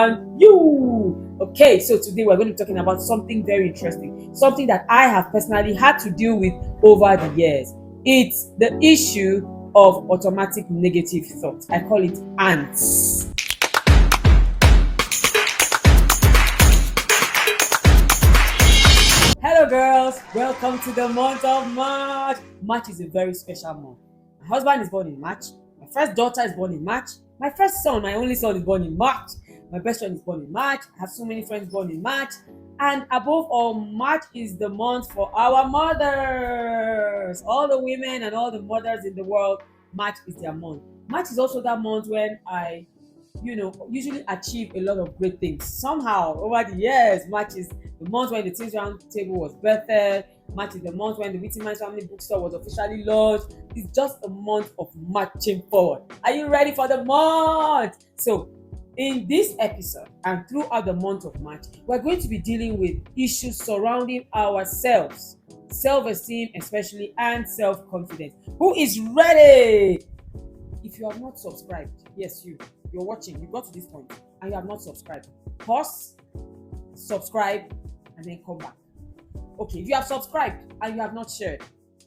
and you. Okay, so today we're going to be talking about something very interesting, something that I have personally had to deal with over the years. It's the issue of automatic negative thoughts. I call it ants. Hello, girls. Welcome to the month of March. March is a very special month. My husband is born in March. My first daughter is born in March. My first son, my only son, is born in March. My best friend is born in March. I have so many friends born in March. And above all, March is the month for our mothers. All the women and all the mothers in the world, March is their month. March is also that month when I usually achieve a lot of great things. Somehow, over the years, March is the month when the Things Round Table was birthed. March is the month when the Witty Man's Family Bookstore was officially launched. It's just a month of marching forward. Are you ready for the month? So, in this episode and throughout the month of March, we're going to be dealing with issues surrounding ourselves, self-esteem especially, and self-confidence. Who is ready? If you have not subscribed, yes, you're watching, you got to this point and you have not subscribed, pause, subscribe, and then come back. Okay, if you have subscribed and you have not shared,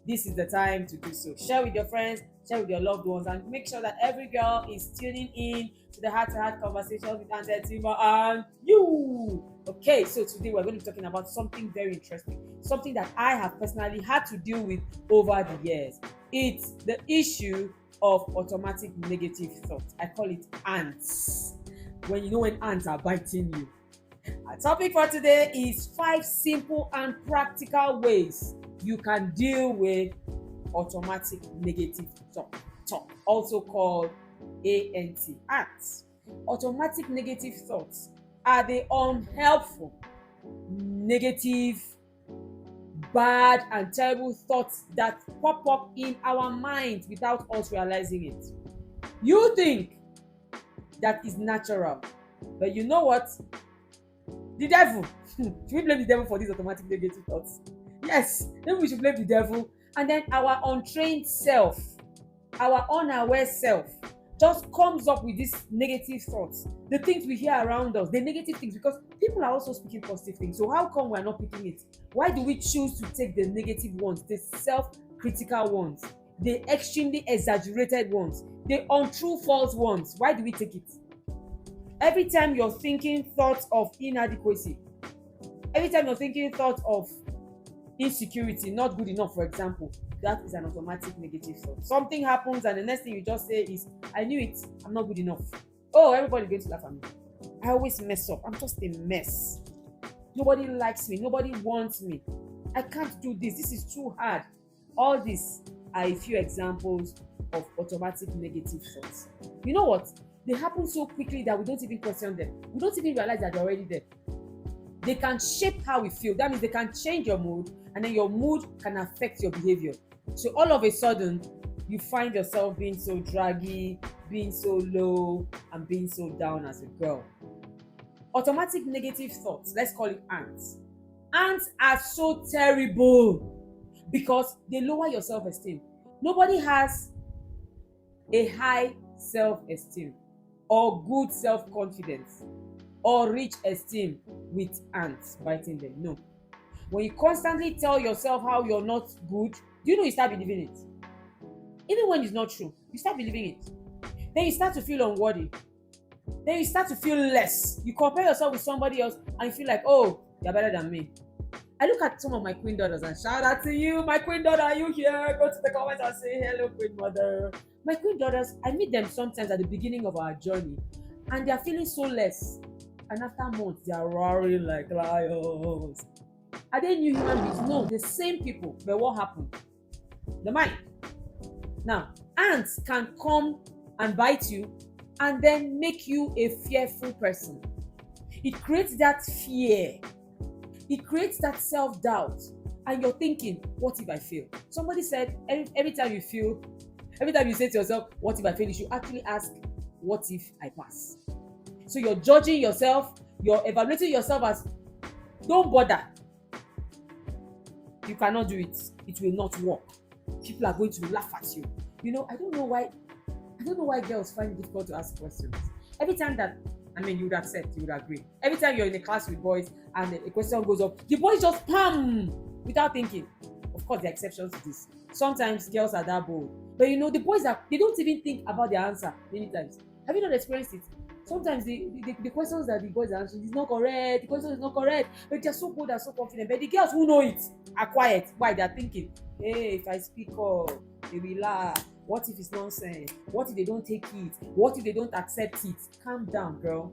this is the time to do so. Share with your friends, share with your loved ones, and make sure that every girl is tuning in to the heart-to-heart conversation with Auntie Tima and you. Okay, so today we're going to be talking about something very interesting, something that I have personally had to deal with over the years. It's the issue of automatic negative thoughts. I call it ants. When ants are biting you. Our topic for today is 5 simple and practical ways you can deal with automatic negative thought, also called ants. Automatic negative thoughts are the unhelpful, negative, bad and terrible thoughts that pop up in our minds without us realizing it. You think that is natural, but you know what? The devil. Should we blame the devil for these automatic negative thoughts? Yes, maybe we should blame the devil. And then our untrained self, our unaware self, just comes up with these negative thoughts. The things we hear around us, the negative things, because people are also speaking positive things. So how come we're not picking it? Why do we choose to take the negative ones, the self-critical ones, the extremely exaggerated ones, the untrue false ones? Why do we take it? Every time you're thinking thoughts of inadequacy, every time you're thinking thoughts of insecurity, not good enough, for example, that is an automatic negative thought. Something happens and the next thing you just say is, I knew it, I'm not good enough. Oh, everybody's going to laugh at me. I always mess up. I'm just a mess. Nobody likes me. Nobody wants me. I can't do this. This is too hard. All these are a few examples of automatic negative thoughts. You know what? They happen so quickly that we don't even question them. We don't even realize that they're already there. They can shape how we feel. That means they can change your mood, and then your mood can affect your behavior. So all of a sudden, you find yourself being so draggy, being so low, and being so down as a girl. Automatic negative thoughts, let's call it ants. Ants are so terrible because they lower your self-esteem. Nobody has a high self-esteem or good self-confidence or rich esteem with ants biting them. No. When you constantly tell yourself how you're not good, do you know you start believing it? Even when it's not true, you start believing it. Then you start to feel unworthy. Then you start to feel less. You compare yourself with somebody else and you feel like, oh, you're better than me. I look at some of my queen daughters and shout out to you, my queen daughter, are you here? Go to the comments and say hello, queen mother. My queen daughters, I meet them sometimes at the beginning of our journey and they're feeling so less. And after months, they are roaring like lions. Are they new human beings? No, the same people. But what happened? The mind. Now, ants can come and bite you and then make you a fearful person. It creates that fear. It creates that self-doubt. And you're thinking, what if I fail? Somebody said, every time you say to yourself, what if I fail? You should actually ask, what if I pass? So you're judging yourself, you're evaluating yourself as, don't bother. You cannot do it. It will not work. People are going to laugh at you. I don't know why girls find it difficult to ask questions. Every time that I mean, you would accept, you would agree. Every time you're in a class with boys and a question goes up, the boys just pam without thinking. Of course, there are exceptions to this. Sometimes girls are that bold, but the boys they don't even think about their answer many times. Have you not experienced it? Sometimes the questions that the boys are answering is not correct. The question is not correct, but they're so bold and so confident. But the girls who know it are quiet. Why? They're thinking, hey, if I speak up, they will laugh. What if it's nonsense? What if they don't take it? What if they don't accept it? Calm down, girl.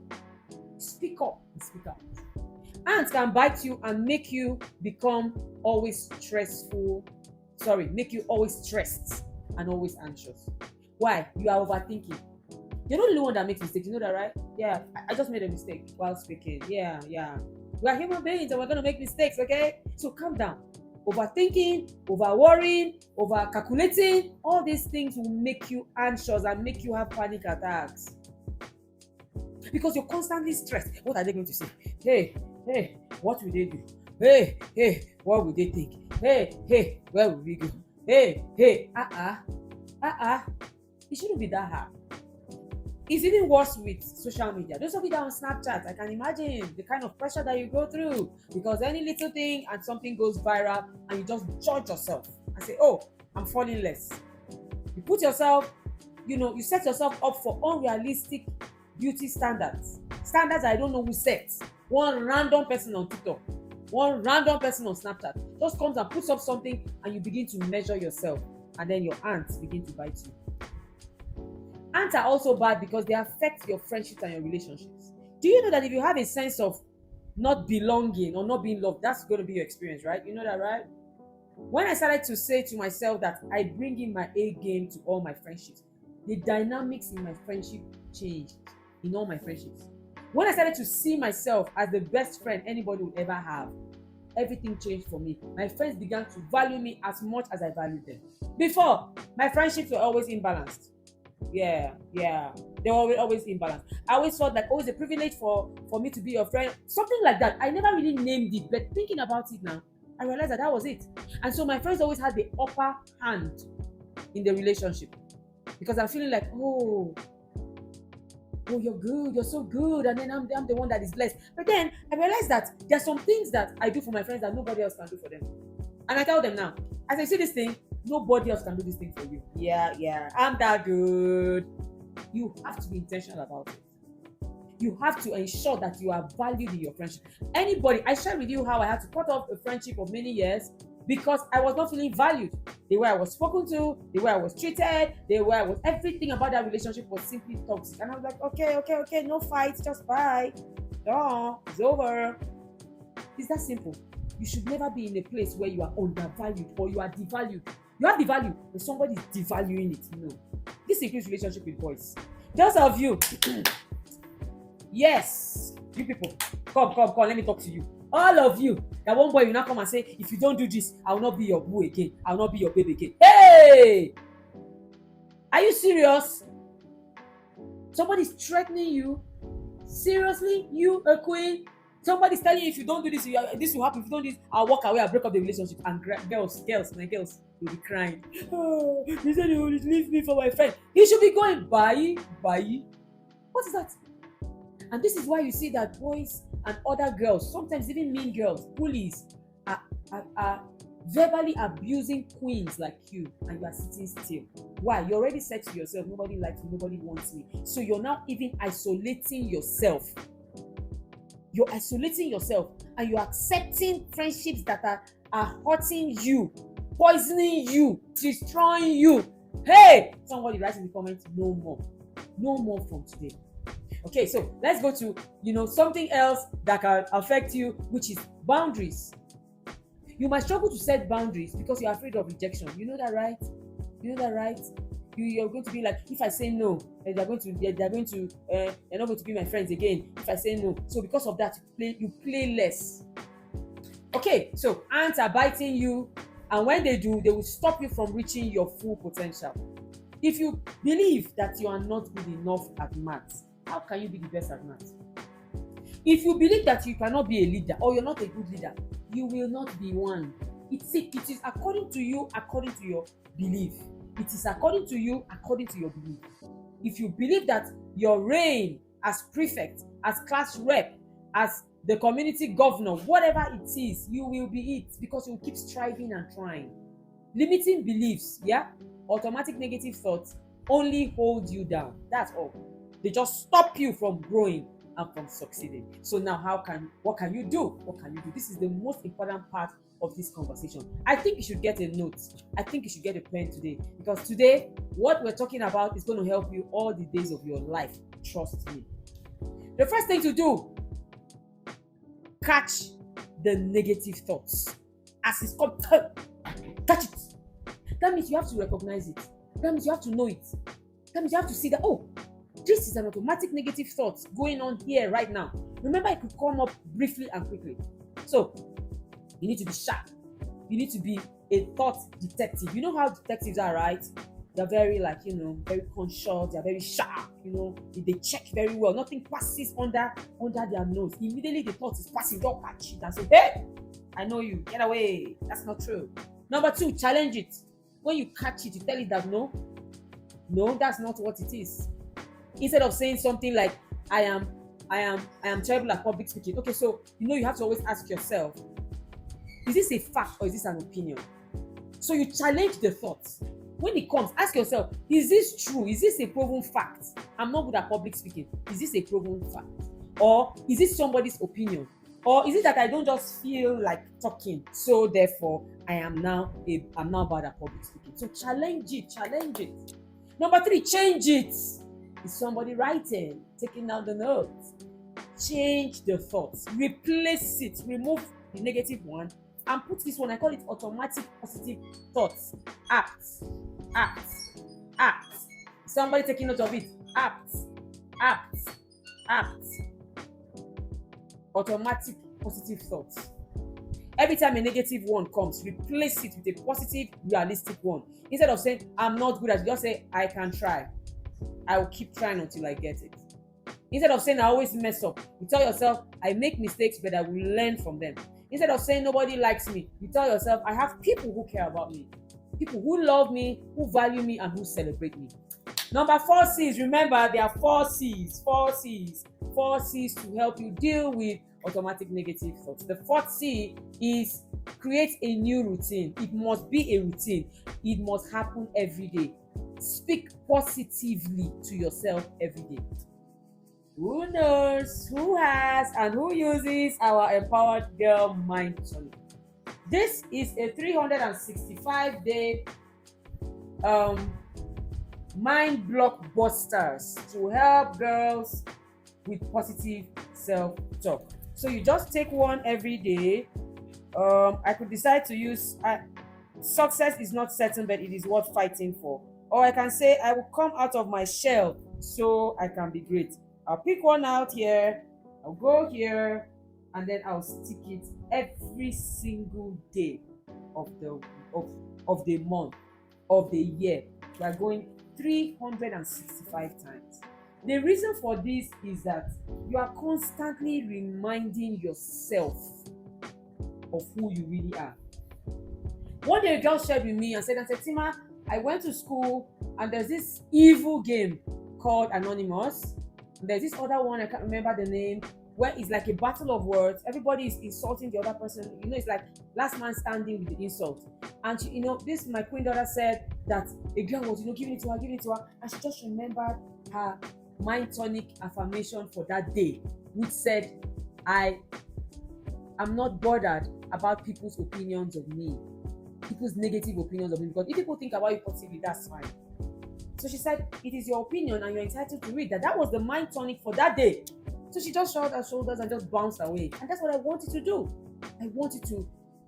Speak up and speak out. Ants can bite you and make you become always stressful. Make you always stressed and always anxious. Why? You are overthinking. You're not the only one that makes mistakes. You know that, right? Yeah, I just made a mistake while speaking. Yeah. We are human beings and we're going to make mistakes, okay? So calm down. Overthinking, over worrying, over calculating, all these things will make you anxious and make you have panic attacks. Because you're constantly stressed. What are they going to say? Hey, what will they do? Hey, what will they think? Hey, where will we go? Hey, it shouldn't be that hard. It's even worse with social media. Those of you that are on Snapchat, I can imagine the kind of pressure that you go through, because any little thing and something goes viral and you just judge yourself and say, oh, I'm falling less. You put yourself, you set yourself up for unrealistic beauty standards I don't know who sets. One random person on TikTok, one random person on Snapchat just comes and puts up something and you begin to measure yourself, and then your ants begin to bite you. Ants are also bad because they affect your friendships and your relationships. Do you know that if you have a sense of not belonging or not being loved, that's going to be your experience, right? You know that, right? When I started to say to myself that I bring in my A game to all my friendships, the dynamics in my friendship changed in all my friendships. When I started to see myself as the best friend anybody would ever have, everything changed for me. My friends began to value me as much as I valued them. Before, my friendships were always imbalanced. Yeah, they were always imbalanced. I always felt like always a privilege for me to be your friend, something like that. I never really named it, but thinking about it now, I realized that was it. And so my friends always had the upper hand in the relationship, because I'm feeling like, oh, you're good, you're so good, and then I'm the one that is blessed. But then I realized that there's some things that I do for my friends that nobody else can do for them. And I tell them now, as I see this thing, nobody else can do this thing for you. Yeah, I'm that good. You have to be intentional about it. You have to ensure that you are valued in your friendship. I shared with you how I had to cut off a friendship of many years because I was not feeling valued. The way I was spoken to, the way I was treated, everything about that relationship was simply toxic. And I was like, okay, no fights, just bye. No, it's over. It's that simple. You should never be in a place where you are undervalued or you are devalued. You have the value, but somebody is devaluing it. No. This includes relationship with boys. Those of you, yes, you people, come, let me talk to you. All of you, that one boy will not come and say, if you don't do this, I will not be your boo again. I will not be your baby again. Hey! Are you serious? Somebody's threatening you? Seriously? You, a queen? Somebody's telling you, if you don't do this, this will happen. If you don't do this, I'll walk away, I'll break up the relationship. And girls, will be crying. Oh, he said he will leave me for my friend. He should be going, bye. What is that? And this is why you see that boys and other girls, sometimes even mean girls, bullies, are verbally abusing queens like you, and you are sitting still. Why? You already said to yourself, nobody likes me, nobody wants me. So you're now even isolating yourself. You're isolating yourself and you're accepting friendships that are hurting you, poisoning you, destroying you. Hey, somebody writes in the comments, no more from today. Okay, so let's go to something else that can affect you, which is boundaries. You might struggle to set boundaries because you're afraid of rejection. You know that, right? You're going to be like, if I say no, they're not going to be my friends again. If I say no, so because of that, you play less. Okay, so ants are biting you, and when they do, they will stop you from reaching your full potential. If you believe that you are not good enough at maths, how can you be the best at maths? If you believe that you cannot be a leader or you're not a good leader, you will not be one. It is according to you, according to your belief. It is according to you, according to your belief. If you believe that your reign as prefect, as class rep, as the community governor, whatever it is, you will be it because you keep striving and trying. Limiting beliefs, yeah, automatic negative thoughts only hold you down. That's all. They just stop you from growing and from succeeding. So now what can you do? What can you do? This is the most important part of this conversation. I think you should get a note. I think you should get a pen today, because today what we're talking about is going to help you all the days of your life. Trust me. The first thing to do, catch the negative thoughts as it's come. Catch it. That means you have to recognize it. That means you have to know it. That means you have to see that, oh, this is an automatic negative thought going on here right now. Remember, it could come up briefly and quickly. So you need to be sharp. You need to be a thought detective. You know how detectives are, right? They're very very conscious. They're very sharp. They check very well. Nothing passes under their nose. Immediately the thought is passing, don't catch it and say, hey, I know you. Get away. That's not true. Number 2, challenge it. When you catch it, you tell it that no, that's not what it is. Instead of saying something like, I am terrible at public speaking. Okay, so you have to always ask yourself, is this a fact or is this an opinion? So you challenge the thoughts. When it comes, ask yourself, is this true? Is this a proven fact? I'm not good at public speaking. Is this a proven fact? Or is this somebody's opinion? Or is it that I don't just feel like talking, so therefore I'm now bad at public speaking? So challenge it. Number 3, change it. Is somebody writing, taking down the notes? Change the thoughts. Replace it. Remove the negative one and put this one. I call it automatic positive thoughts. Act. Somebody taking note of it. Act. Automatic positive thoughts. Every time a negative one comes, replace it with a positive, realistic one. Instead of saying, I'm not good at it, just say, I can try. I will keep trying until I get it. Instead of saying, I always mess up, you tell yourself, I make mistakes, but I will learn from them. Instead of saying, nobody likes me, you tell yourself, I have people who care about me. People who love me, who value me, and who celebrate me. Number 4 C's. Remember, there are 4 C's. 4 C's. 4 C's to help you deal with automatic negative thoughts. The 4th C is create a new routine. It must be a routine. It must happen every day. Speak positively to yourself every day. Who knows who has and who uses our Empowered Girl Mind Tonic? This is a 365-day mind blockbusters to help girls with positive self-talk. So you just take one every day. I could decide to use success is not certain, but it is worth fighting for. Or I can say I will come out of my shell so I can be great. I'll pick one out here, I'll go here, and then I'll stick it every single day of the month, of the year. We are going 365 times. The reason for this is that you are constantly reminding yourself of who you really are. One day a girl shared with me and said, Tima, I went to school and there's this evil game called Anonymous. There's this other one, I can't remember the name, where it's like a battle of words. Everybody is insulting the other person. It's like last man standing with the insult. And she, this my queen daughter said that a girl was, giving it to her, and she just remembered her mind tonic affirmation for that day, which said, I am not bothered about people's opinions of me, people's negative opinions of me, because if people think about you positively, that's fine. So she said, it is your opinion and you're entitled to read that. That was the mind tonic for that day. So she just shrugged her shoulders and just bounced away. And that's what I want you to do. I want you to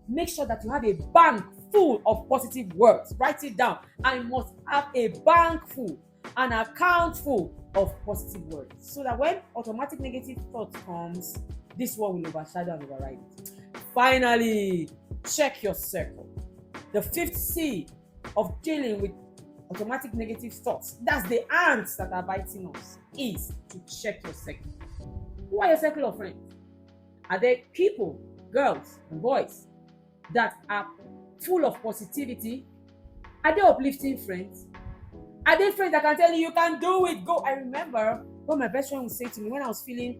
make sure that you have a bank full of positive words. Write it down. I must have a bank full, an account full of positive words. So that when automatic negative thought comes, this one will overshadow and override it. Finally, check your circle. The 5th C of dealing with automatic negative thoughts, that's the ants that are biting us, is to check your circle. Who are your circle of friends? Are they people, girls and boys that are full of positivity? Are they uplifting friends? Are they friends that can tell you can do it? Go. I remember What my best friend would say to me when I was feeling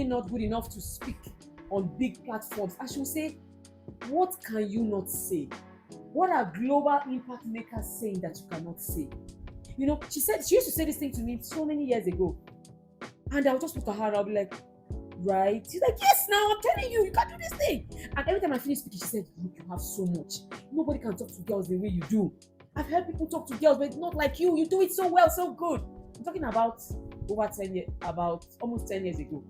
not good enough to speak on big platforms, and she would say, what can you not say? What are global impact makers saying that you cannot say? She said she used to say this thing to me so many years ago, and I'll just look at her and I'll be like, right? She's like, yes, now I'm telling you, you can do this thing. And every time I finish speaking, she said, look, you have so much. Nobody can talk to girls the way you do. I've heard people talk to girls, but not like you. You do it so well, so good. I'm talking about about almost 10 years ago.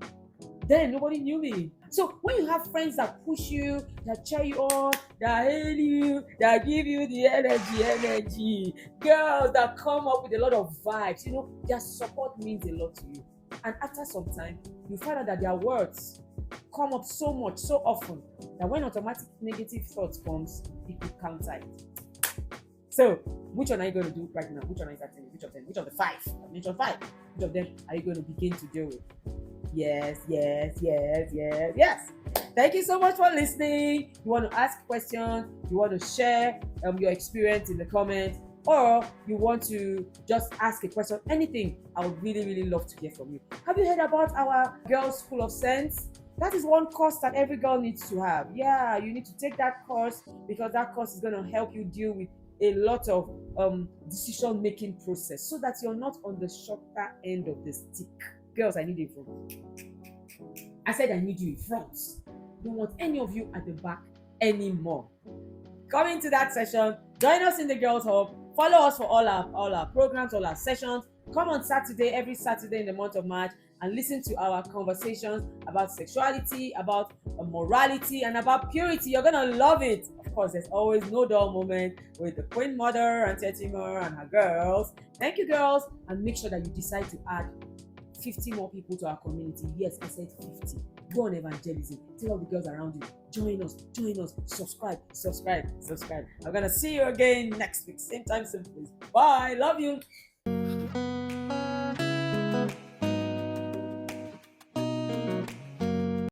Then nobody knew me. So when you have friends that push you, that cheer you on, that hail you, that give you the energy, girls that come up with a lot of vibes, their support means a lot to you. And after some time, you find out that their words come up so much, so often, that when automatic negative thoughts comes, it will counter it. So, which one are you going to do right now? Which one are you starting with? Which of them? Which of the five? I mentioned five. Which of them are you going to begin to deal with? Yes. Thank you so much for listening. You want to ask questions, you want to share your experience in the comments, or you want to just ask a question, anything, I would really, really love to hear from you. Have you heard about our Girls School of Sense? That is one course that every girl needs to have. Yeah, you need to take that course, because that course is going to help you deal with a lot of decision-making process, so that you're not on the shorter end of the stick. Girls, I need you in front. I said I need you in front. Don't want any of you at the back anymore. Coming to that session, join us in the Girls Hub. Follow us for all our programs, all our sessions. Come on Saturday, every Saturday in the month of March, and listen to our conversations about sexuality, about morality, and about purity. You're gonna love it. Of course, there's always no dull moment with the Queen Mother and Tetima and her girls. Thank you, girls, and make sure that you decide to add 50 more people to our community. Yes, I said 50. Go on evangelism. Tell all the girls around you. Join us. Subscribe. I'm gonna see you again next week. Same time, same place. Bye. Love you.